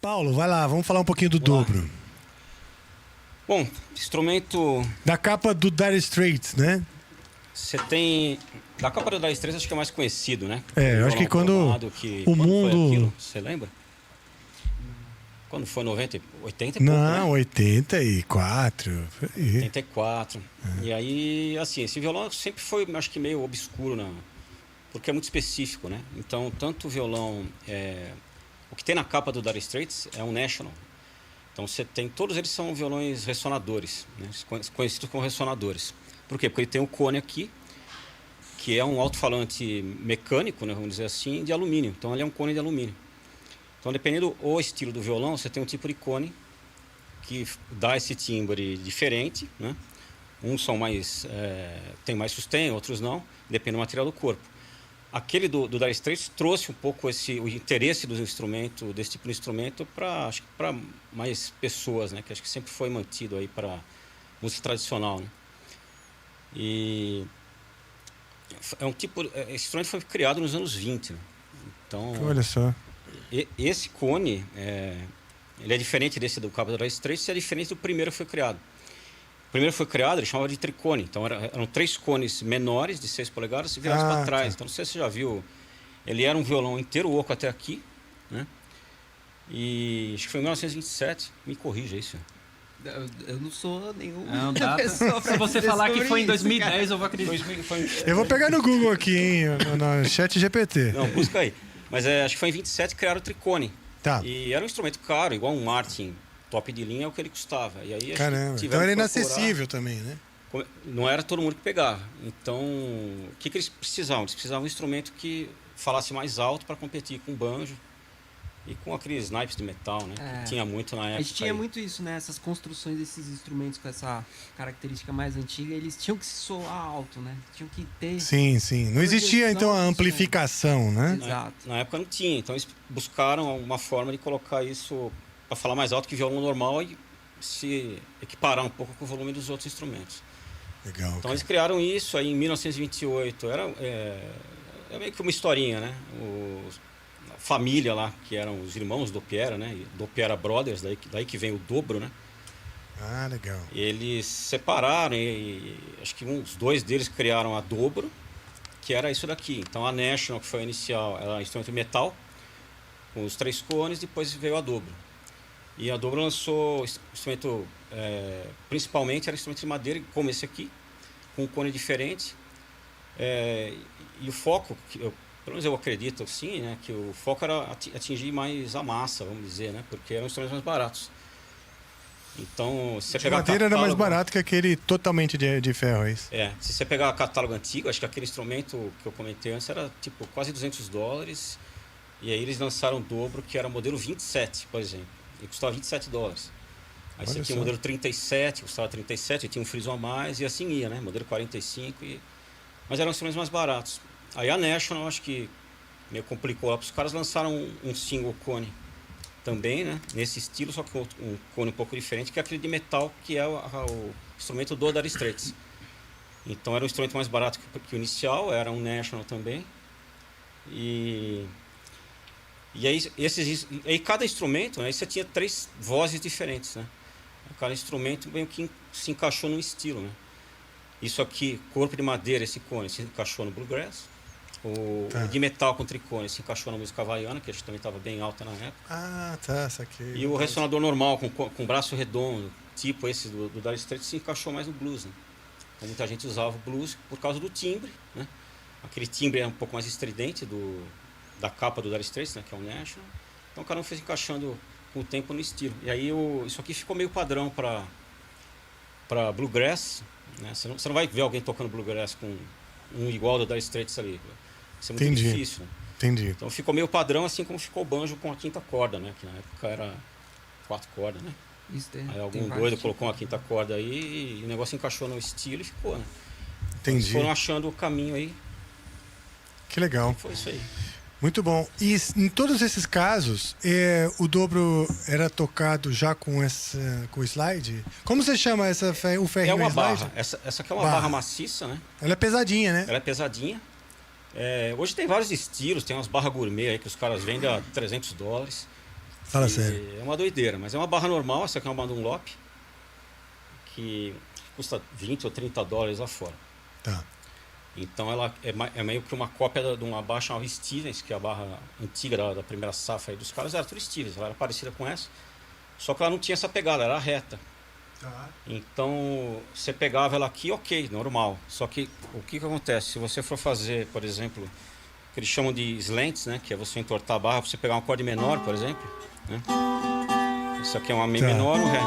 Paulo, vai lá, vamos falar um pouquinho do dobro. Bom, instrumento... Da capa do Dire Straits, né? Você tem... Da capa do Dire Straits acho que é mais conhecido, né? Eu acho que quando o mundo... Foi aquilo? Você lembra? Quando foi? 90, 80 e pouco, Não, né? 84. 84. E aí, assim, esse violão sempre foi, acho que meio obscuro, porque é muito específico, né? Então, tanto o violão... O que tem na capa do Dire Straits é um National. Então, você tem... Todos eles são violões ressonadores, né? Conhecidos como ressonadores. Por quê? Porque ele tem um cone aqui, que é um alto-falante mecânico, né, vamos dizer assim, de alumínio. Então, ele é um cone de alumínio. Então, dependendo do estilo do violão, você tem um tipo de cone que dá esse timbre diferente, né? Uns são mais... tem mais sustain, outros não, depende do material do corpo. Aquele do Dire Straits trouxe um pouco o interesse do instrumento, desse tipo de instrumento, para mais pessoas, né? Que acho que sempre foi mantido aí para música tradicional, né? E é um tipo... Esse instrumento foi criado nos anos 20, né? Então, olha só. Esse cone, ele é diferente desse do cabo do Dire Straits, é diferente do primeiro que foi criado. O primeiro foi criado, ele chamava de tricone. Então eram 3 cones menores de 6 polegadas e virados para trás. Tá. Então não sei se você já viu, ele era um violão inteiro oco até aqui, né? E acho que foi em 1927, me corrija isso. Eu não sou nenhum. Não, data. Se você falar que foi em 2010, eu vou acreditar. Eu vou pegar no Google aqui, hein, no chat GPT. Não, busca aí. Mas acho que foi em 27 que criaram o tricone. Tá. E era um instrumento caro, igual um Martin top de linha, é o que ele custava. E aí, caramba, então era inacessível também, né? Não era todo mundo que pegava. Então, o que eles precisavam? Eles precisavam de um instrumento que falasse mais alto para competir com banjo e com aqueles naipes de metal, né? Que tinha muito na época. A gente tinha muito isso, né? Essas construções desses instrumentos com essa característica mais antiga, eles tinham que soar alto, né? Tinham que ter... Sim, sim. Não existia, então, a amplificação, né? Exato. Na época não tinha. Então, eles buscaram uma forma de colocar isso para falar mais alto que o violão normal e se equiparar um pouco com o volume dos outros instrumentos. Legal. Então eles criaram isso aí em 1928. É meio que uma historinha, né? A família lá, que eram os irmãos do Piera, né? Do Piera Brothers, daí que vem o dobro, né? Ah, legal. Eles separaram e acho que uns 2 deles criaram a dobro, que era isso daqui. Então a National, que foi a inicial, era um instrumento metal, com os 3 cones, depois veio a dobro. E a dobro lançou instrumento, principalmente era instrumento de madeira, como esse aqui, com um cone diferente. E o foco, pelo menos eu acredito sim, né, que o foco era atingir mais a massa, vamos dizer, né, porque eram instrumentos mais baratos. Então, se você pegar madeira era mais barato que aquele totalmente de ferro, é isso? Se você pegar o catálogo antigo, acho que aquele instrumento que eu comentei antes era tipo quase $200. E aí eles lançaram o dobro, que era o modelo 27, por exemplo. E custava $27. Aí você tinha o modelo 37, custava 37, e tinha um friso a mais, e assim ia, né? Modelo 45, mas eram instrumentos mais baratos. Aí a National, acho que meio complicou lá, porque os caras lançaram um single cone também, né? Nesse estilo, só que um cone um pouco diferente, que é aquele de metal, que é o instrumento do Dire Straits. Então era um instrumento mais barato que o inicial, era um National também. E aí cada instrumento, né, você tinha 3 vozes diferentes, né? Cada instrumento meio que se encaixou num estilo, né? Isso aqui, corpo de madeira, esse cone, se encaixou no bluegrass. O de metal com tricone se encaixou na música havaiana, que acho que também estava bem alta na época. Ah, tá, saquei. E o ressonador normal, com braço redondo, tipo esse do Dire Straits, se encaixou mais no blues, né? Então, muita gente usava o blues por causa do timbre, né? Aquele timbre é um pouco mais estridente da capa do Dire Straits, né, que é o National. Então cada um foi encaixando com o tempo no estilo. E aí isso aqui ficou meio padrão para bluegrass, né? Você não vai ver alguém tocando bluegrass com um igual do Dire Straits ali. Isso é muito difícil, né? Entendi. Então ficou meio padrão, assim como ficou o banjo com a 5ª corda, né? Que na época era 4 cordas, né? Aí algum doido colocou uma 5ª corda aí e o negócio encaixou no estilo e ficou, né? Entendi. Eles foram achando o caminho aí. Que legal. Foi isso aí. Muito bom. E em todos esses casos, o dobro era tocado já com o slide? Como você chama o ferrinho? É uma slide? barra. Essa aqui é uma barra maciça, né? Ela é pesadinha, né? Ela é pesadinha. Hoje tem vários estilos, tem umas barras gourmet aí que os caras vendem a $300. Fala E sério. é uma doideira, mas é uma barra normal. Essa aqui é uma Dunlop, que custa 20 ou 30 dólares lá fora. Tá. Então ela é meio que uma cópia de uma barra chamada Stevens, que é a barra antiga da primeira safra aí dos caras, era tudo Stevens, ela era parecida com essa, só que ela não tinha essa pegada, ela era reta. Tá. Então você pegava ela aqui, ok, normal. Só que o que acontece? Se você for fazer, por exemplo, o que eles chamam de slants, né, que é você entortar a barra, você pegar um acorde menor, por exemplo, né? Isso aqui é uma Mi menor, um Ré.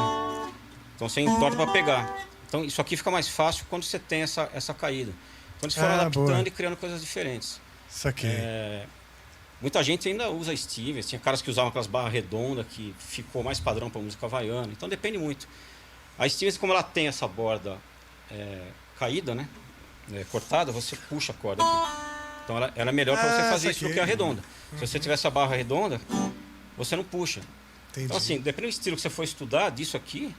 Então você entorta para pegar. Então isso aqui fica mais fácil quando você tem essa caída. Então eles foram adaptando boa. e criando coisas diferentes. Saquei. Muita gente ainda usa Stevens, tinha caras que usavam aquelas barras redondas que ficou mais padrão para música havaiana. Então depende muito. A Stevens, como ela tem essa borda caída, né, cortada, você puxa a corda aqui. Então ela é melhor para você fazer isso do que a redonda. Se você tivesse a barra redonda, você não puxa. Entendi. Então assim, dependendo do estilo que você for estudar disso aqui,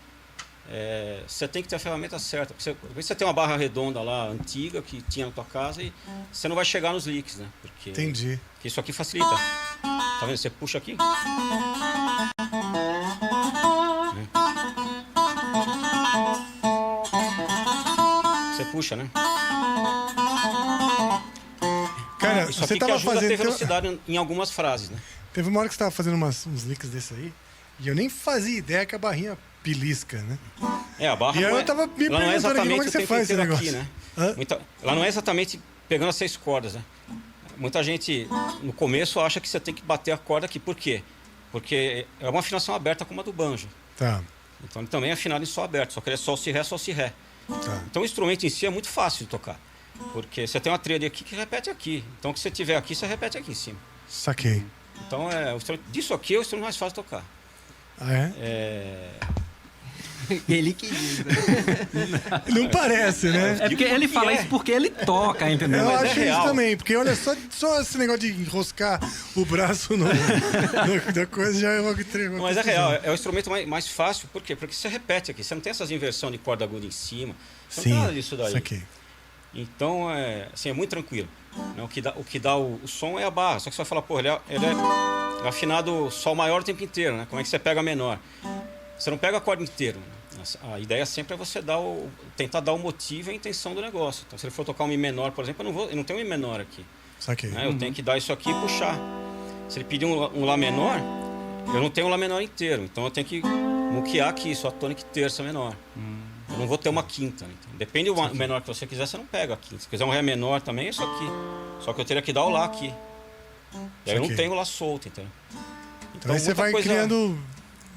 você tem que ter a ferramenta certa. Você tem uma barra redonda lá, antiga, que tinha na tua casa, e você não vai chegar nos licks, né? Porque Entendi. isso aqui facilita. Tá vendo? Você puxa aqui. Você puxa, né? Cara, Isso você aqui que tava ajuda a ter fazendo. velocidade em algumas frases, né? Teve uma hora que você tava fazendo uns licks desse aí, e eu nem fazia ideia que a barrinha belisca, né? A barra E aí não eu tava me ela não é perguntando aqui como é exatamente que o você tempo faz esse inteiro negócio. aqui, né? Hã? Ela não é exatamente pegando as 6 cordas, né? Muita gente, no começo, acha que você tem que bater a corda aqui. Por quê? Porque é uma afinação aberta como a do banjo. Tá, Então ele também é afinado em sol aberto, só que ele é sol, si, ré, sol, si, ré. tá. Então o instrumento em si é muito fácil de tocar. Porque você tem uma tríade aqui que repete aqui. Então o que você tiver aqui, você repete aqui em cima. Saquei. Então disso aqui é o instrumento mais fácil de tocar. Ah, é? Ele que diz, né? Não parece, né? É porque ele fala isso porque ele toca, entendeu? Eu mas é acho isso real. também, porque olha, só esse negócio de enroscar o braço da coisa já é uma treva. Mas é real, é o instrumento mais fácil. Por quê? Porque você repete aqui. Você não tem essas inversões de corda aguda em cima. Você não tem nada disso daí. Saquei. Então, assim, é muito tranquilo. Né? O que dá o som é a barra. Só que você vai falar, pô, ele é afinado sol maior o tempo inteiro, né? Como é que você pega a menor? Você não pega a corda inteira. Né? A ideia sempre é você tentar dar o motivo e a intenção do negócio. Então, se ele for tocar um Mi menor, por exemplo, eu não tenho um Mi menor aqui. Saquei. Né? Eu tenho que dar isso aqui e puxar. Se ele pedir um Lá menor, eu não tenho um Lá menor inteiro. Então, eu tenho que muquear aqui, só tônica e terça menor. Eu não vou ter uma quinta. Né? Depende do menor que você quiser, você não pega a quinta. Se quiser um Ré menor também, é isso aqui. Só que eu teria que dar o Lá aqui. E aí eu não tenho o Lá solto, entendeu? Então aí você muita vai coisa- criando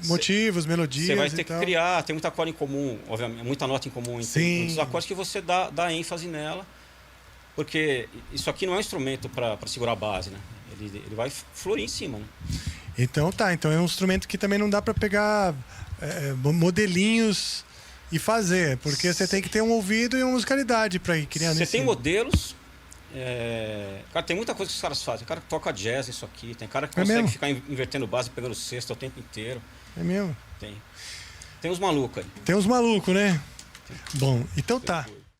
motivos, melodias. Você vai e ter que tal. criar, tem muita corda em comum, obviamente, muita nota em comum entre Sim. muitos acordes que você dá ênfase nela, porque isso aqui não é um instrumento para segurar a base, né? Ele vai florir em cima, né? Então tá, então é um instrumento que também não dá pra pegar modelinhos e fazer, porque você tem que ter um ouvido e uma musicalidade pra ir criando Você esse... tem modelos, cara, tem muita coisa que os caras fazem. Tem cara que toca jazz isso aqui, tem cara que É consegue mesmo? ficar invertendo base, pegando sexta o tempo inteiro. É mesmo? Tem uns malucos aí. Tem uns malucos, né? Bom, então tá.